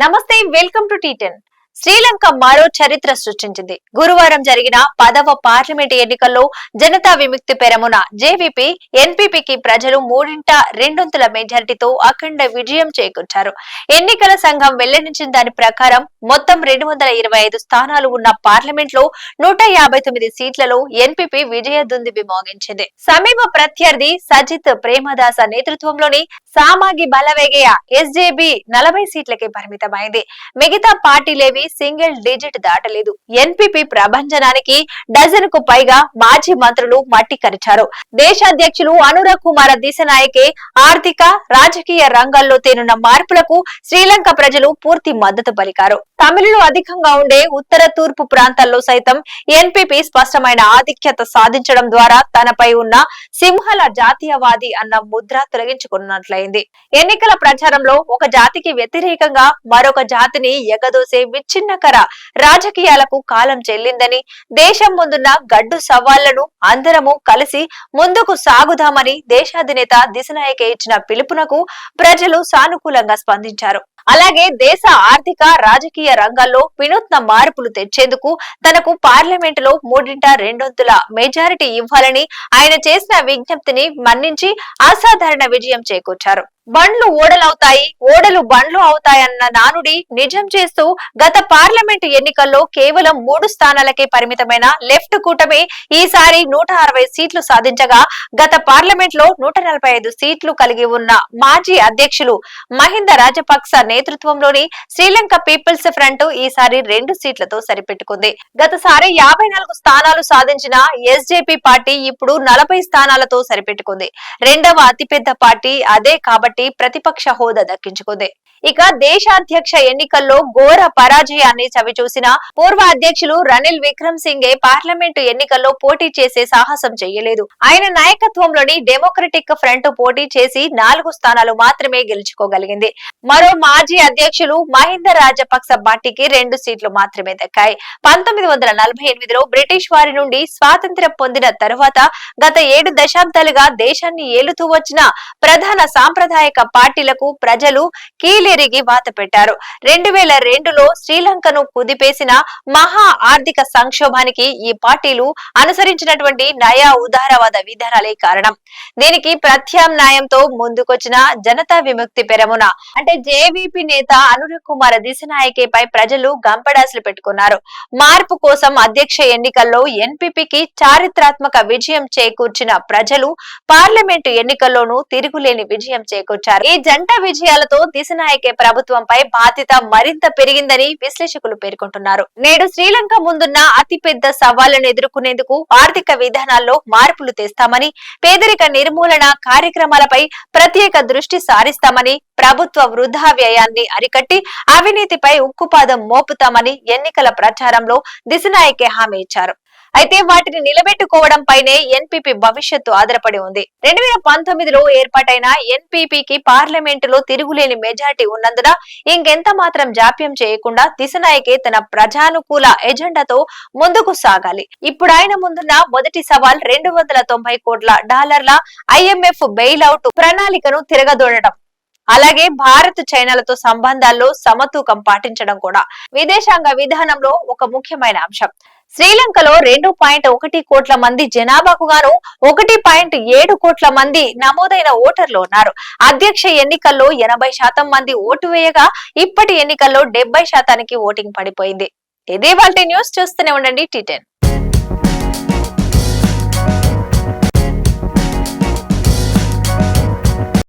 నమస్తే, welcome to టీ10. Sri Lanka మరో చరిత్ర సృష్టించింది. గురువారం జరిగిన 10వ పార్లమెంటు ఎన్నికల్లో జనతా విముక్తి పెరమున జేవీపీ ఎన్పీపీకి ప్రజలు 3/2 మెజారిటీతో అఖండ విజయం చేకూర్చారు. ఎన్నికల సంఘం వెల్లడించిన దాని ప్రకారం మొత్తం 225 స్థానాలు ఉన్న పార్లమెంట్ లో 159 సీట్లలో ఎన్పీపీ విజయ దుందుబి మోగించింది. సమీప ప్రత్యర్థి సజిత్ ప్రేమదాస నేతృత్వంలోని సామాగి బలవేగయ ఎస్జేబీ 40 సీట్లకే పరిమితమైంది. మిగతా పార్టీలేవి సింగిల్ డిజిట్ దాటలేదు. ఎన్పీపీ ప్రభంజనానికి డజన్ కు పైగా మాజీ మంత్రులు మట్టి కరిచారు. దేశాధ్యక్షులు అనురాగ్ కుమార దిశనాయకే ఆర్థిక రాజకీయ రంగాల్లో తేనున్న మార్పులకు శ్రీలంక ప్రజలు పూర్తి మద్దతు పలికారు. తమిళులు అధికంగా ఉండే ఉత్తర తూర్పు ప్రాంతాల్లో సైతం ఎన్పీపీ స్పష్టమైన ఆధిక్యత సాధించడం ద్వారా తనపై ఉన్న సింహల జాతీయవాది అన్న ముద్ర తొలగించుకున్నట్లయింది. ఎన్నికల ప్రచారంలో ఒక జాతికి వ్యతిరేకంగా మరొక జాతిని ఎగదోసే విచ్ఛిన్నకర రాజకీయాలకు కాలం చెల్లిందని, దేశం ముందున్న గడ్డు సవాళ్లను అందరము కలిసి ముందుకు సాగుదామని దేశాధినేత దిశనాయకే ఇచ్చిన పిలుపునకు ప్రజలు సానుకూలంగా స్పందించారు. అలాగే దేశ ఆర్థిక రాజకీయ రంగాల్లో వినూత్న మార్పులు తెచ్చేందుకు తనకు పార్లమెంటులో 3/2 మెజారిటీ ఇవ్వాలని ఆయన చేసిన విజ్ఞప్తిని మన్నించి అసాధారణ విజయం చేకూర్చారు. బండ్లు ఓడలవుతాయి, ఓడలు బండ్లు అవుతాయన్న నానుడి నిజం చేస్తూ గత పార్లమెంటు ఎన్నికల్లో కేవలం 3 స్థానాలకే పరిమితమైన లెఫ్ట్ కూటమి ఈసారి 160 సీట్లు సాధించగా, గత పార్లమెంట్ లో 145 సీట్లు కలిగి ఉన్న మాజీ అధ్యక్షులు మహింద రాజపక్స నేతృత్వంలోని శ్రీలంక పీపుల్స్ ఫ్రంట్ ఈసారి 2 సీట్లతో సరిపెట్టుకుంది. గతసారి 54 స్థానాలు సాధించిన ఎస్జేపీ పార్టీ ఇప్పుడు 40 స్థానాలతో సరిపెట్టుకుంది. రెండవ అతిపెద్ద పార్టీ అదే కాబట్టి ప్రతిపక్ష హోదా దక్కించుకుంది. ఇక దేశాధ్యక్ష ఎన్నికల్లో ఘోర పరాజయాన్ని చవిచూసిన పూర్వ అధ్యక్షులు రనిల్ విక్రమ్ సింఘే పార్లమెంటు ఎన్నికల్లో పోటీ చేసే సాహసం చేయలేదు. ఆయన నాయకత్వంలోని డెమోక్రటిక్ ఫ్రంట్ పోటీ చేసి 4 స్థానాలు మాత్రమే గెలుచుకోగలిగింది. మరో మాజీ అధ్యక్షులు మహింద రాజపక్స పార్టీకి 2 సీట్లు మాత్రమే దక్కాయి. 1948లో బ్రిటిష్ వారి నుండి స్వాతంత్ర్యం పొందిన తరువాత గత 7 దశాబ్దాలుగా దేశాన్ని ఏలుతూ వచ్చిన ప్రధాన సాంప్రదాయక పార్టీలకు ప్రజలు కీలెరిగి వాత పెట్టారు. 2002లో శ్రీలంకను కుదిపేసిన మహా ఆర్థిక సంక్షోభానికి ఈ పార్టీలు అనుసరించినటువంటి నయా ఉదారవాద విధానాలే కారణం. దీనికి ప్రత్యామ్నాయంతో ముందుకొచ్చిన జనతా విముక్తి పెరమున అంటే జేవీపీ నేత అనురాగ్ కుమార దిశనాయకేపై ప్రజలు గంపడాసులు పెట్టుకున్నారు. మార్పు కోసం అధ్యక్ష ఎన్నికల్లో ఎన్పీపీకి చారిత్రాత్మక విజయం చేకూర్చిన ప్రజలు పార్లమెంటు ఎన్నికల్లోనూ తిరుగులేని విజయం చేకూర్చారు. ఈ జంట విజయాలతో దిశనాయకే ప్రభుత్వంపై బాధ్యత మరింత పెరిగిందని విశ్లేషకులు పేర్కొంటున్నారు. నేడు శ్రీలంక ముందున్న అతిపెద్ద సవాళ్లను ఎదుర్కొనేందుకు ఆర్థిక విధానాల్లో మార్పులు తెస్తామని, పేదరిక నిర్మూలన కార్యక్రమాలపై ప్రత్యేక దృష్టి సారిస్తామని, ప్రభుత్వ వృధా వ్యయాన్ని అరికట్టి అవినీతిపై ఉక్కుపాదం మోపుతామని ఎన్నికల ప్రచారంలో దిశనాయకే హామీ ఇచ్చారు. అయితే వాటిని నిలబెట్టుకోవడం పైనే ఎన్పీపీ భవిష్యత్తు ఆధారపడి ఉంది. 2019లో ఏర్పాటైన ఎన్పీపీకి పార్లమెంటులో తిరుగులేని మెజార్టీ ఉన్నందున ఇంకెంత మాత్రం జాప్యం చేయకుండా దిశనాయకే తన ప్రజానుకూల ఎజెండాతో ముందుకు సాగాలి. ఇప్పుడు ఆయన ముందున్న మొదటి సవాల్ $290 కోట్ల IMF బెయిలౌట్ ప్రణాళికను తిరగదోడటం, అలాగే భారత్ చైనాలతో సంబంధాల్లో సమతూకం పాటించడం కూడా విదేశాంగ విధానంలో ఒక ముఖ్యమైన అంశం. శ్రీలంకలో 2.1 కోట్ల మంది జనాభాకు గాను 1.7 కోట్ల మంది నమోదైన ఓటర్లు ఉన్నారు. అధ్యక్ష ఎన్నికల్లో 80% మంది ఓటు వేయగా ఇప్పటి ఎన్నికల్లో 70% ఓటింగ్ పడిపోయింది. ఇదే వాల్టి న్యూస్. చూస్తూనే ఉండండి టీ10.